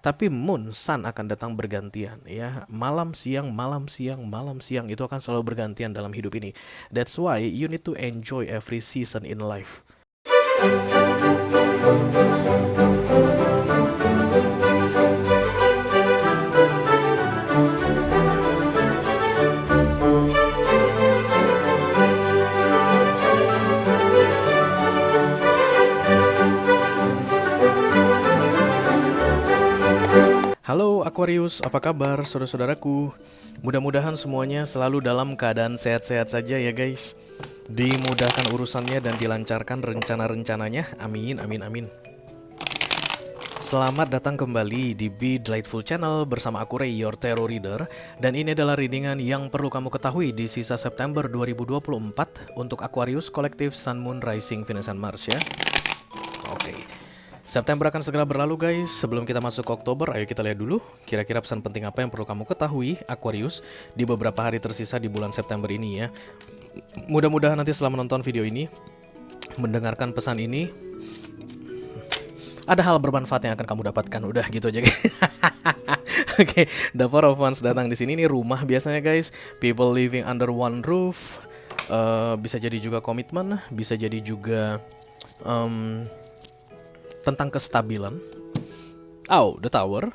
tapi moon, sun akan datang bergantian ya. Malam siang, malam siang, malam siang itu akan selalu bergantian dalam hidup ini. That's why you need to enjoy every season in life. Halo Aquarius, apa kabar saudara-saudaraku? Mudah-mudahan semuanya selalu dalam keadaan sehat-sehat saja ya guys. Dimudahkan urusannya dan dilancarkan rencana-rencananya. Amin, amin, amin. Selamat datang kembali di Be Delightful Channel bersama aku Ray, your tarot reader. Dan ini adalah readingan yang perlu kamu ketahui di sisa September 2024 untuk Aquarius, Kolektif, Sun, Moon, Rising, Venus, dan Mars ya. Oke. September akan segera berlalu guys. Sebelum kita masuk ke Oktober, ayo kita lihat dulu kira-kira pesan penting apa yang perlu kamu ketahui Aquarius di beberapa hari tersisa di bulan September ini ya. Mudah-mudahan nanti setelah menonton video ini, mendengarkan pesan ini, ada hal bermanfaat yang akan kamu dapatkan. Udah gitu aja guys. Oke, the Four of Wands datang di sini. Ini rumah biasanya guys. People living under one roof. Bisa jadi juga komitmen, bisa jadi juga tentang kestabilan. Oh, the Tower.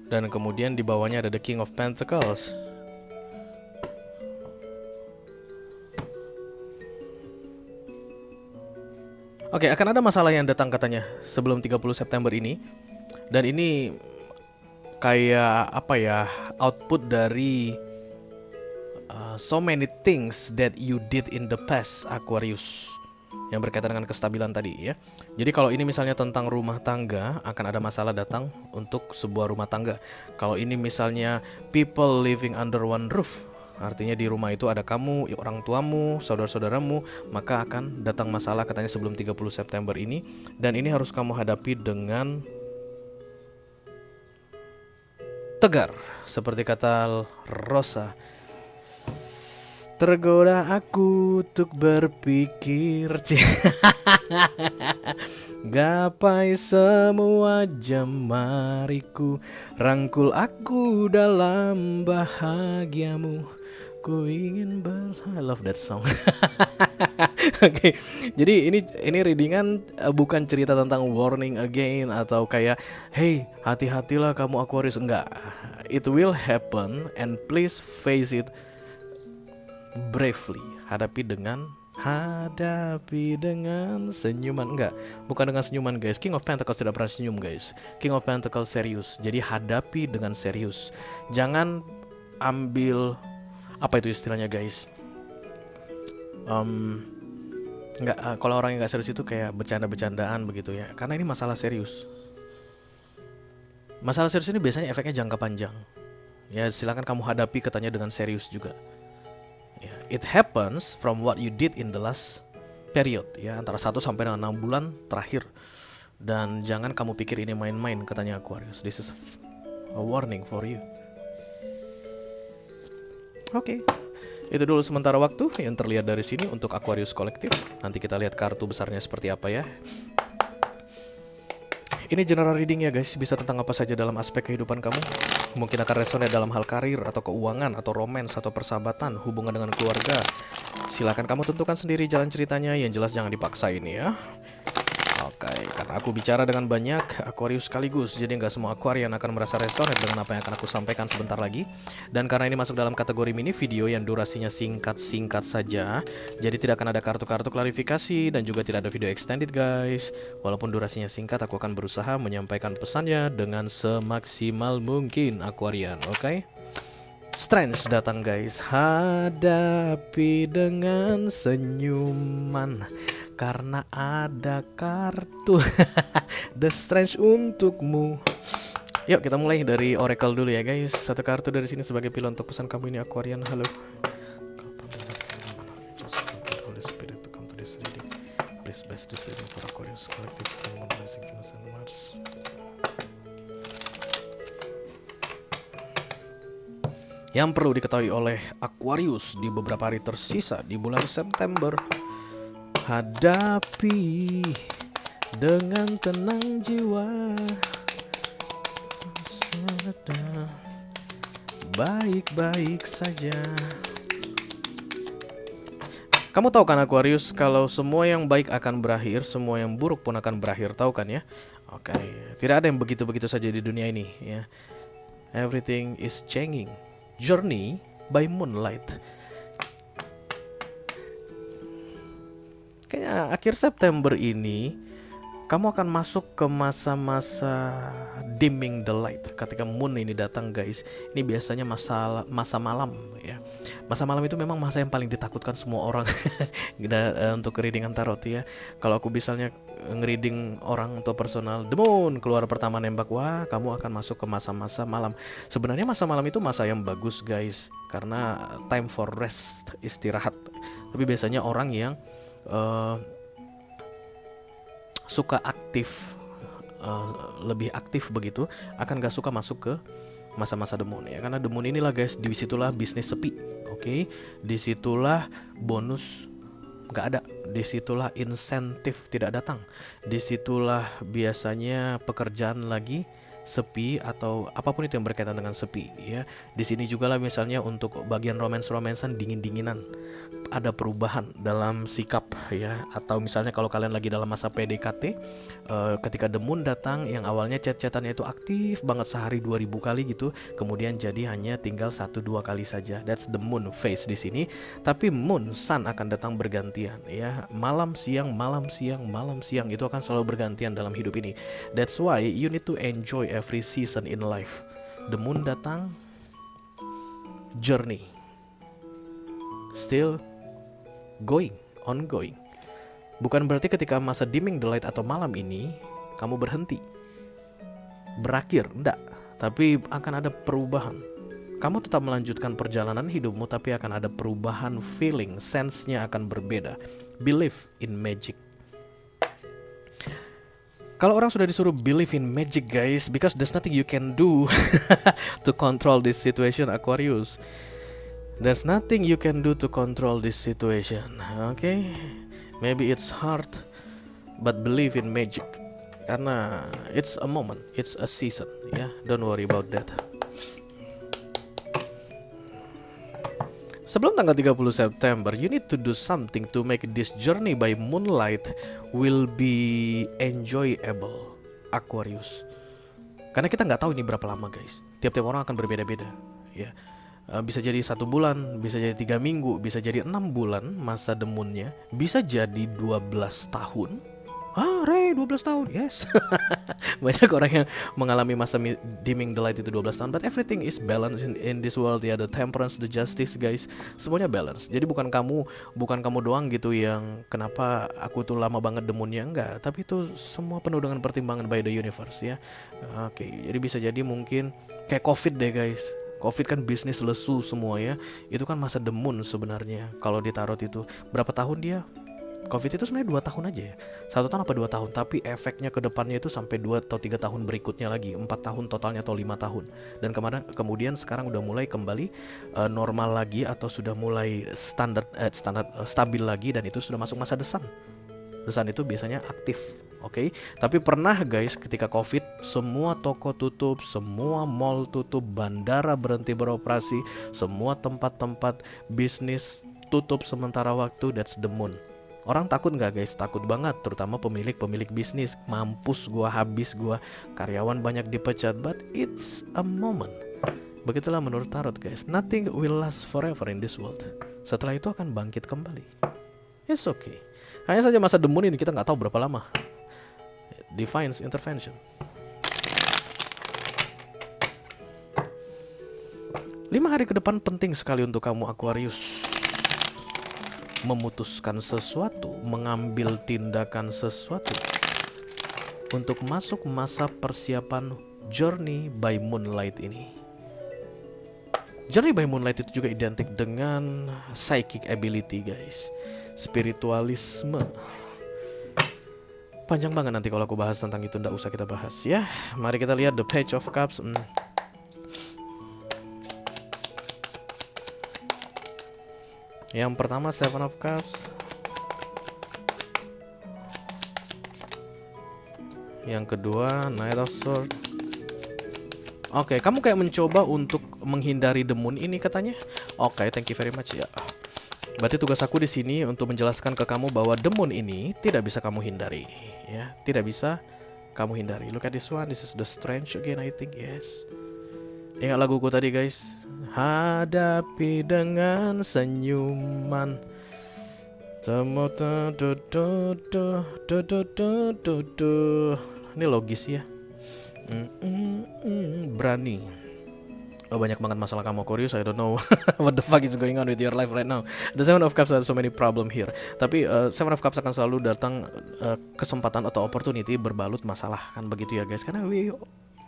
Dan kemudian di bawahnya ada the King of Pentacles. Oke, akan ada masalah yang datang katanya sebelum 30 September ini. Dan ini kayak apa ya, output dari so many things that you did in the past, Aquarius, yang berkaitan dengan kestabilan tadi ya. Jadi kalau ini misalnya tentang rumah tangga, akan ada masalah datang untuk sebuah rumah tangga. Kalau ini misalnya people living under one roof, artinya di rumah itu ada kamu, orang tuamu, saudara-saudaramu, maka akan datang masalah katanya sebelum 30 September ini. Dan ini harus kamu hadapi dengan tegar, seperti kata Rosa. Tergoda aku untuk berpikir, gapai semua jemariku, rangkul aku dalam bahagiamu, ku ingin I love that song. Oke, jadi ini readingan bukan cerita tentang warning again atau kayak hey hati-hatilah kamu Aquarius, enggak. It will happen and please face it bravely. Hadapi dengan senyuman. Enggak, bukan dengan senyuman guys. King of Pentacles tidak pernah senyum guys. King of Pentacles serius. Jadi hadapi dengan serius. Jangan ambil apa itu istilahnya guys, enggak, kalau orang yang nggak serius itu kayak bercanda-bercandaan begitu ya. Karena ini masalah serius. Masalah serius ini biasanya efeknya jangka panjang. Ya silakan kamu hadapi katanya dengan serius juga. Ya, it happens from what you did in the last period ya, antara 1 sampai dengan 6 bulan terakhir. Dan jangan kamu pikir ini main-main katanya Aquarius. This is a warning for you. Oke. Itu dulu sementara waktu yang terlihat dari sini untuk Aquarius Kolektif. Nanti kita lihat kartu besarnya seperti apa ya. Ini general reading ya guys, bisa tentang apa saja dalam aspek kehidupan kamu. Mungkin akan resonate dalam hal karir atau keuangan atau romance atau persahabatan, hubungan dengan keluarga. Silakan kamu tentukan sendiri jalan ceritanya, yang jelas jangan dipaksain ya. Oke, karena aku bicara dengan banyak Aquarius sekaligus, jadi nggak semua Aquarian akan merasa resonate dengan apa yang akan aku sampaikan sebentar lagi. Dan karena ini masuk dalam kategori mini video yang durasinya singkat-singkat saja, jadi tidak akan ada kartu-kartu klarifikasi dan juga tidak ada video extended guys. Walaupun durasinya singkat, aku akan berusaha menyampaikan pesannya dengan semaksimal mungkin Aquarian, oke? Strange datang guys, hadapi dengan senyuman karena ada kartu The Strange untukmu. Yuk kita mulai dari Oracle dulu ya guys. Satu kartu dari sini sebagai pilihan untuk pesan kamu ini Aquarian. Halo. Holy Spirit to come to this reading. Please bless this reading for Aquarius Collective, Sun, Moon, Rising, Venus, and Mars. Yang perlu diketahui oleh Aquarius di beberapa hari tersisa di bulan September, hadapi dengan tenang jiwa sudah baik-baik saja. Kamu tahu kan Aquarius, kalau semua yang baik akan berakhir, semua yang buruk pun akan berakhir, tahu kan ya? Oke, tidak ada yang begitu-begitu saja di dunia ini ya. Everything is changing. Journey by Moonlight. Kayaknya akhir September ini kamu akan masuk ke masa-masa dimming the light. Ketika moon ini datang guys, ini biasanya masa malam ya. Masa malam itu memang masa yang paling ditakutkan semua orang untuk readingan tarot ya. Kalau aku misalnya ngereading orang untuk personal, the moon keluar pertama nembak, wah kamu akan masuk ke masa-masa malam. Sebenarnya masa malam itu masa yang bagus guys, karena time for rest, istirahat. Tapi biasanya orang yang suka aktif, lebih aktif begitu, akan gak suka masuk ke masa-masa the moon ya. Karena the moon inilah guys, disitulah bisnis sepi, oke? Disitulah bonus gak ada, disitulah insentif tidak datang, disitulah biasanya pekerjaan lagi sepi atau apapun itu yang berkaitan dengan sepi ya. Di sini juga lah misalnya untuk bagian romansan dingin-dinginan, ada perubahan dalam sikap ya. Atau misalnya kalau kalian lagi dalam masa PDKT, ketika the moon datang, yang awalnya chat-chatannya itu aktif banget sehari 2000 kali gitu, kemudian jadi hanya tinggal 1-2 kali saja. That's the moon phase di sini. Tapi moon sun akan datang bergantian ya. Malam siang itu akan selalu bergantian dalam hidup ini. That's why you need to enjoy every season in life. The moon datang, journey still ongoing. Bukan berarti ketika masa dimming the light atau malam ini kamu berhenti, berakhir, enggak. Tapi akan ada perubahan. Kamu tetap melanjutkan perjalanan hidupmu, tapi akan ada perubahan feeling, sense-nya akan berbeda. Believe in magic. Kalau orang sudah disuruh believe in magic guys, because there's nothing you can do to control this situation Aquarius. There's nothing you can do to control this situation, okay? Maybe it's hard, but believe in magic. Karena it's a moment, it's a season, ya. Don't worry about that. Sebelum tanggal 30 September, you need to do something to make this journey by moonlight will be enjoyable, Aquarius. Karena kita nggak tahu ini berapa lama guys. Tiap-tiap orang akan berbeda-beda, ya. Bisa jadi 1 bulan, bisa jadi 3 minggu, bisa jadi 6 bulan masa demunnya, bisa jadi 12 tahun. Ray, 12 tahun, yes. Banyak orang yang mengalami masa dimming the light itu 12 tahun. But everything is balanced in this world ya. The temperance, the justice guys, semuanya balance. Jadi bukan kamu doang gitu yang kenapa aku tuh lama banget demunnya, enggak. Tapi itu semua penuh dengan pertimbangan by the universe ya. Oke, jadi bisa jadi mungkin kayak COVID deh guys. COVID kan bisnis lesu semua ya. Itu kan masa demun sebenarnya. Kalau di tarot itu berapa tahun dia? COVID itu sebenarnya 2 tahun aja ya. 1 tahun apa 2 tahun, tapi efeknya ke depannya itu sampai 2 atau 3 tahun berikutnya lagi, 4 tahun totalnya atau 5 tahun. Dan kemudian sekarang udah mulai kembali normal lagi atau sudah mulai stabil lagi, dan itu sudah masuk masa desan. Desan itu biasanya aktif, oke? Tapi pernah guys ketika COVID, semua toko tutup, semua mall tutup, bandara berhenti beroperasi, semua tempat-tempat bisnis tutup sementara waktu. That's the moon. Orang takut nggak guys? Takut banget, terutama pemilik bisnis. Mampus gua, habis gua, karyawan banyak dipecat. But it's a moment. Begitulah menurut tarot guys. Nothing will last forever in this world. Setelah itu akan bangkit kembali. It's okay. Hanya saja masa demun ini kita nggak tahu berapa lama. Divine's intervention. 5 hari ke depan penting sekali untuk kamu Aquarius. Memutuskan sesuatu, mengambil tindakan sesuatu untuk masuk masa persiapan journey by moonlight ini. Journey by moonlight itu juga identik dengan psychic ability guys, spiritualisme. Panjang banget nanti kalau aku bahas tentang itu, nggak usah kita bahas ya. Mari kita lihat the Page of Cups. Yang pertama Seven of Cups. Yang kedua Knight of Swords. Oke, kamu kayak mencoba untuk menghindari the moon ini katanya. Oke, thank you very much ya. Berarti tugas aku di sini untuk menjelaskan ke kamu bahwa the moon ini tidak bisa kamu hindari, ya, tidak bisa kamu hindari. Look at this one, this is the strange again, I think, yes. Ingat laguku tadi guys, hadapi dengan senyuman. Ini logis ya. Berani. Oh, banyak banget masalah kamu Aquarius. I don't know what the fuck is going on with your life right now. The Seven of Cups has so many problem here. Tapi Seven of Cups akan selalu datang kesempatan atau opportunity berbalut masalah, kan begitu ya guys. Karena we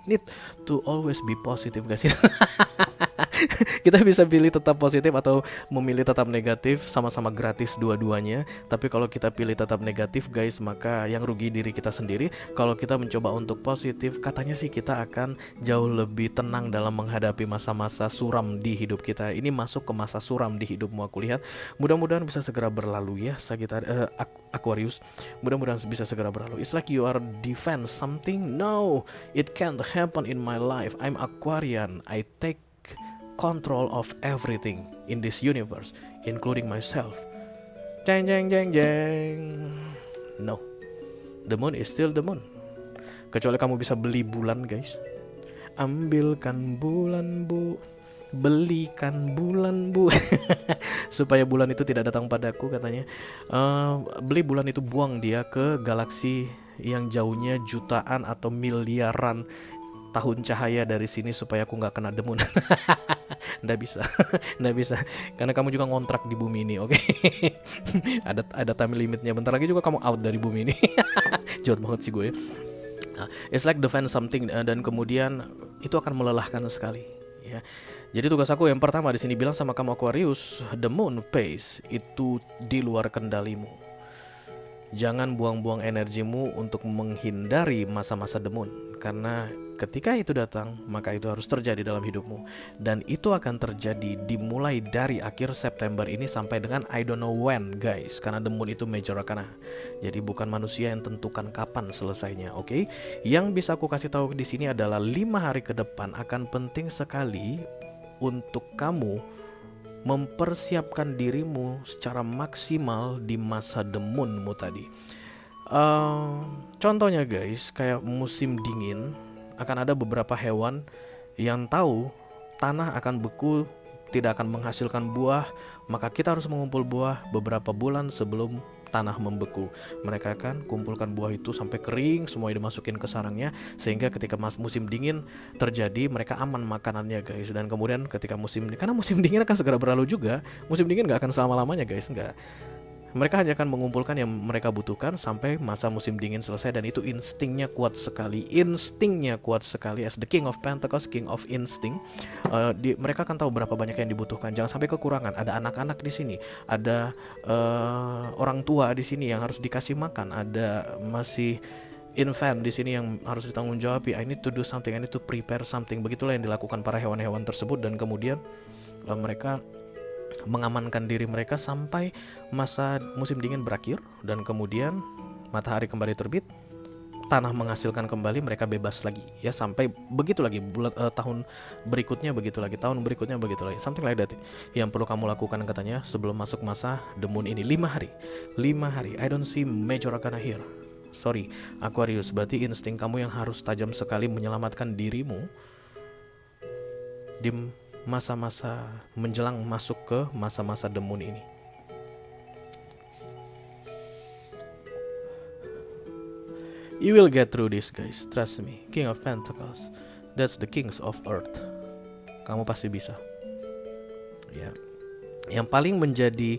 need to always be positive guys. Kita bisa pilih tetap positif atau memilih tetap negatif, sama-sama gratis dua-duanya. Tapi kalau kita pilih tetap negatif guys, maka yang rugi diri kita sendiri. Kalau kita mencoba untuk positif, katanya sih kita akan jauh lebih tenang dalam menghadapi masa-masa suram di hidup kita. Ini masuk ke masa suram di hidupmu, aku lihat. Mudah-mudahan bisa segera berlalu ya Aquarius. Mudah-mudahan bisa segera berlalu. It's like you are defense something. No, it can't happen in my life. I'm Aquarian. I take control of everything in this universe, including myself. Jeng jeng jeng jeng. No, the moon is still the moon. Kecuali kamu bisa beli bulan guys. Ambilkan bulan bu, belikan bulan bu. Supaya bulan itu tidak datang padaku katanya. Beli bulan itu, buang dia ke galaksi yang jauhnya jutaan atau miliaran tahun cahaya dari sini supaya aku nggak kena demun. Nggak bisa, nggak bisa, karena kamu juga ngontrak di bumi ini, oke? ada time limitnya. Bentar lagi juga kamu out dari bumi ini. Jauh banget sih gue. It's like defend something, dan kemudian itu akan melelahkan sekali. Ya. Jadi tugas aku yang pertama di sini bilang sama kamu Aquarius, the moon phase itu di luar kendalimu. Jangan buang-buang energimu untuk menghindari masa-masa the moon, karena ketika itu datang, maka itu harus terjadi dalam hidupmu. Dan itu akan terjadi dimulai dari akhir September ini sampai dengan I don't know when guys, karena the moon itu major arcana. Jadi bukan manusia yang tentukan kapan selesainya, oke? Yang bisa aku kasih tahu di sini adalah 5 hari ke depan akan penting sekali untuk kamu mempersiapkan dirimu secara maksimal di masa the moonmu tadi. Contohnya guys, kayak musim dingin, akan ada beberapa hewan yang tahu tanah akan beku, tidak akan menghasilkan buah, maka kita harus mengumpul buah beberapa bulan sebelum tanah membeku. Mereka akan kumpulkan buah itu sampai kering, semua dimasukin ke sarangnya, sehingga ketika musim dingin terjadi, mereka aman makanannya guys. Dan kemudian ketika karena musim dingin akan segera berlalu juga, musim dingin gak akan selama-lamanya guys, enggak. Mereka hanya akan mengumpulkan yang mereka butuhkan sampai masa musim dingin selesai. Dan itu instingnya kuat sekali. Instingnya kuat sekali. As the King of Pentacles, King of Instinct, mereka akan tahu berapa banyak yang dibutuhkan. Jangan sampai kekurangan. Ada anak-anak di sini, ada orang tua di sini yang harus dikasih makan, ada masih infant di sini yang harus ditanggung jawab. I need to do something, I need to prepare something. Begitulah yang dilakukan para hewan-hewan tersebut. Dan kemudian mereka mengamankan diri mereka sampai masa musim dingin berakhir, dan kemudian matahari kembali terbit, tanah menghasilkan kembali, mereka bebas lagi ya, sampai begitu lagi tahun berikutnya, begitu lagi tahun berikutnya, begitu lagi, something like that. Yang perlu kamu lakukan katanya sebelum masuk masa the moon ini 5 hari. I don't see major arcana here. Sorry Aquarius, berarti insting kamu yang harus tajam sekali menyelamatkan dirimu di masa-masa menjelang masuk ke masa-masa the moon ini. You will get through this guys, trust me. King of Pentacles, that's the kings of earth. Kamu pasti bisa. Ya. Yang paling menjadi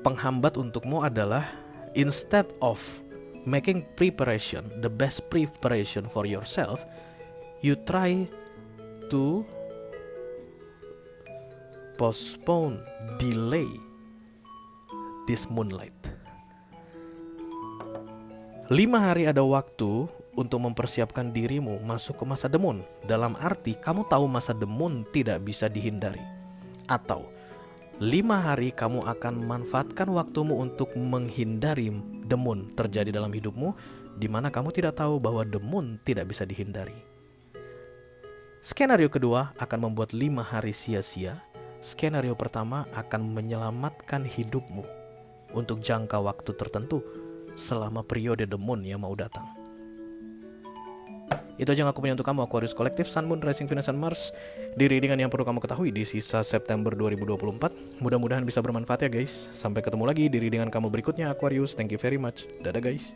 penghambat untukmu adalah instead of making preparation, the best preparation for yourself, you try to postpone, delay this moonlight. 5 hari ada waktu untuk mempersiapkan dirimu masuk ke masa the moon. Dalam arti kamu tahu masa the moon tidak bisa dihindari. Atau 5 hari kamu akan manfaatkan waktumu untuk menghindari the moon terjadi dalam hidupmu, di mana kamu tidak tahu bahwa the moon tidak bisa dihindari. Skenario kedua akan membuat 5 hari sia-sia. Skenario pertama akan menyelamatkan hidupmu untuk jangka waktu tertentu selama periode The Moon yang mau datang. Itu aja yang aku punya untuk kamu, Aquarius Kolektif, Sun, Moon, Rising, Venus, dan Mars di readingan yang perlu kamu ketahui di sisa September 2024. Mudah-mudahan bisa bermanfaat ya guys. Sampai ketemu lagi di readingan kamu berikutnya, Aquarius. Thank you very much. Dadah guys.